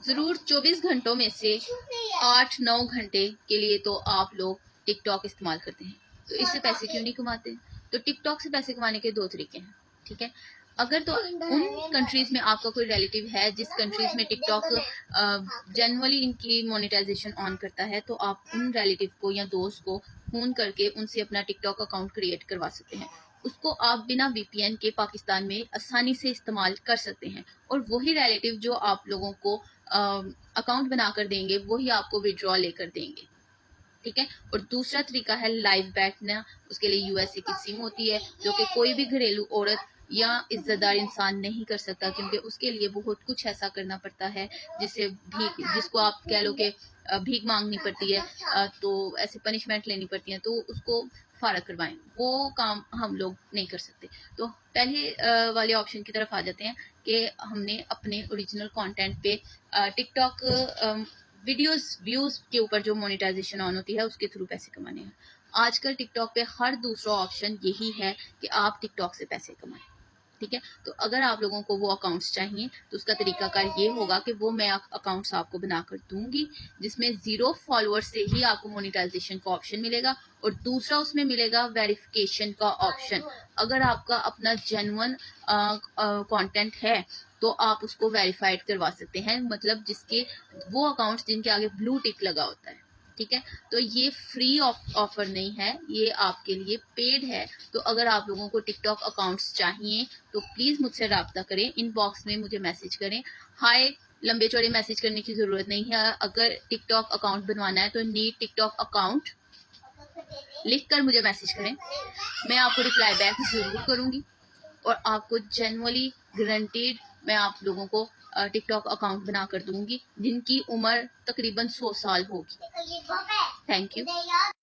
ज़रूर 24 घंटों में से 8-9 घंटे के लिए तो आप लोग टिकटॉक इस्तेमाल करते हैं, तो इससे पैसे क्यों नहीं कमाते? तो टिकटॉक से पैसे कमाने के 2 तरीके हैं, ठीक है? अगर तो उन कंट्रीज़ में आपका कोई रिलेटिव है जिस कंट्रीज़ में टिकटॉक जनरली इनकी मोनेटाइजेशन ऑन करता है, तो आप उन रिलेटिव को या दोस्त को फ़ोन करके उनसे अपना टिकटॉक अकाउंट क्रिएट करवा सकते हैं। उसको आप बिना वीपीएन के पाकिस्तान में आसानी से इस्तेमाल कर सकते हैं, और वही रिलेटिव जो आप लोगों को अकाउंट बनाकर देंगे वही आपको विड्रॉ लेकर देंगे, ठीक है? और दूसरा तरीका है लाइव बैठना। उसके लिए यूएसए की सिम होती है, जो कि कोई भी घरेलू औरत या इज्जतदार इंसान नहीं कर सकता, क्योंकि उसके लिए बहुत कुछ ऐसा करना पड़ता है जिससे जिसको आप कह लो कि भीख मांगनी पड़ती है, तो ऐसे पनिशमेंट लेनी पड़ती है, तो उसको फारग करवाएं, वो काम हम लोग नहीं कर सकते। तो पहले वाले ऑप्शन की तरफ आ जाते हैं कि हमने अपने ओरिजिनल कंटेंट पे टिकटॉक वीडियोस व्यूज के ऊपर जो मोनेटाइजेशन ऑन होती है उसके थ्रू पैसे कमाने हैं। आजकल टिकटॉक पे हर दूसरा ऑप्शन यही है कि आप टिकटॉक से पैसे कमाएं, ठीक है? तो अगर आप लोगों को वो अकाउंट्स चाहिए तो उसका तरीकाकार ये होगा कि वो मैं अकाउंट्स आपको बनाकर दूंगी, जिसमें 0 फॉलोअर से ही आपको मोनेटाइजेशन का ऑप्शन मिलेगा, और दूसरा उसमें मिलेगा वेरिफिकेशन का ऑप्शन। अगर आपका अपना जेन्युइन कंटेंट है तो आप उसको वेरीफाइड करवा सकते हैं, मतलब जिसके वो अकाउंट्स जिनके आगे ब्लू टिक लगा होता है, ठीक है? तो ये फ्री ऑफर नहीं है, ये आपके लिए पेड है। तो अगर आप लोगों को टिकटॉक अकाउंट्स चाहिए तो प्लीज़ मुझसे रब्ता करें, इनबॉक्स में मुझे मैसेज करें। हाय लंबे चौड़े मैसेज करने की ज़रूरत नहीं है। अगर टिकटॉक अकाउंट बनवाना है तो नीड टिकटॉक अकाउंट लिख कर मुझे मैसेज करें, मैं आपको रिप्लाई बैक ज़रूर करूँगी, और आपको जेन्युइनली गारंटीड मैं आप लोगों को टिकटॉक अकाउंट बना कर दूंगी जिनकी उम्र तकरीबन 100 साल होगी। Thank you.